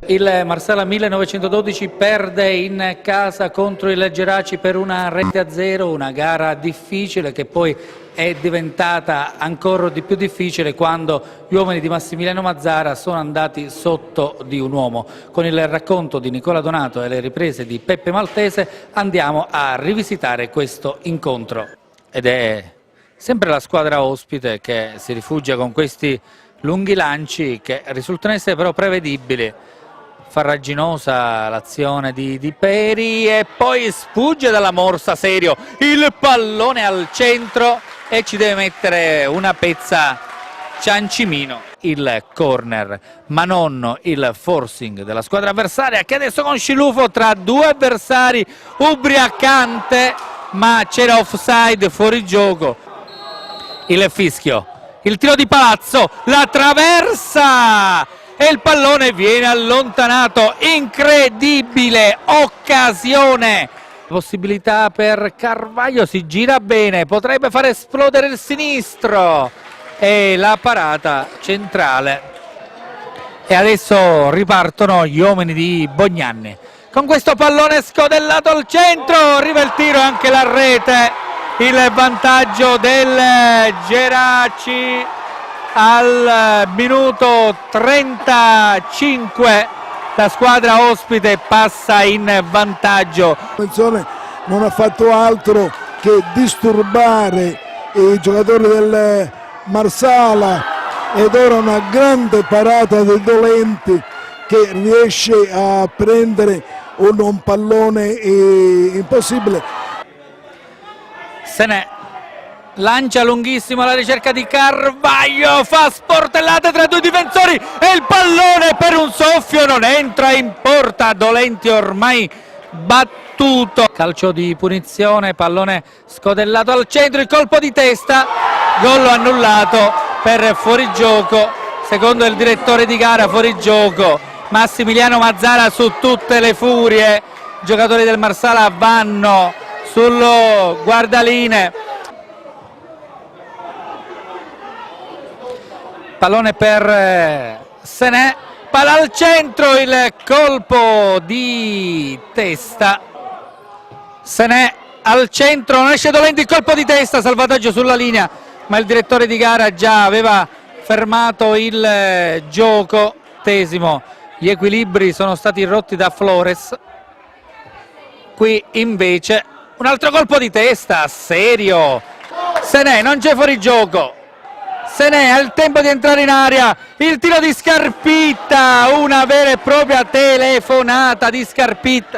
Il Marsala 1912 perde in casa contro il Geraci per 1-0, una gara difficile che poi è diventata ancora di più difficile quando gli uomini di Massimiliano Mazzara sono andati sotto di un uomo. Con il racconto di Nicola Donato e le riprese di Peppe Maltese andiamo a rivisitare questo incontro. Ed è sempre la squadra ospite che si rifugia con questi lunghi lanci che risultano essere però prevedibili. Farraginosa l'azione di Peri e poi sfugge dalla morsa Serio, il pallone al centro e ci deve mettere una pezza Ciancimino. Il corner ma non il forcing della squadra avversaria, che adesso con Scilufo tra due avversari ubriacante, ma c'era offside, fuori gioco. Il fischio, il tiro di Palazzo, la traversa e il pallone viene allontanato. Incredibile occasione, possibilità per Carvaglio, si gira bene, potrebbe far esplodere il sinistro e la parata centrale. E adesso ripartono gli uomini di Bognanni con questo pallone scodellato al centro, arriva il tiro e anche la rete. Il vantaggio del Geraci al minuto 35, la squadra ospite passa in vantaggio. Non ha fatto altro che disturbare i giocatori del Marsala ed ora una grande parata dei Dolenti che riesce a prendere un pallone impossibile. Se ne lancia lunghissimo alla ricerca di Carvaglio, fa sportellate tra due difensori e il pallone per un soffio non entra in porta. Dolenti ormai battuto. Calcio di punizione, pallone scodellato al centro, il colpo di testa, gol annullato per fuorigioco. Secondo il direttore di gara fuorigioco. Massimiliano Mazzara su tutte le furie. I giocatori del Marsala vanno sul guardaline. Pallone per Senè, palla al centro, il colpo di testa. Senè al centro, non esce Dolenti, il colpo di testa, salvataggio sulla linea, ma il direttore di gara già aveva fermato il gioco. Gli equilibri sono stati rotti da Flores. Qui invece un altro colpo di testa, Serio. Senè, non c'è fuorigioco. Senè ha il tempo di entrare in area, il tiro di Scarpitta, una vera e propria telefonata di Scarpitta.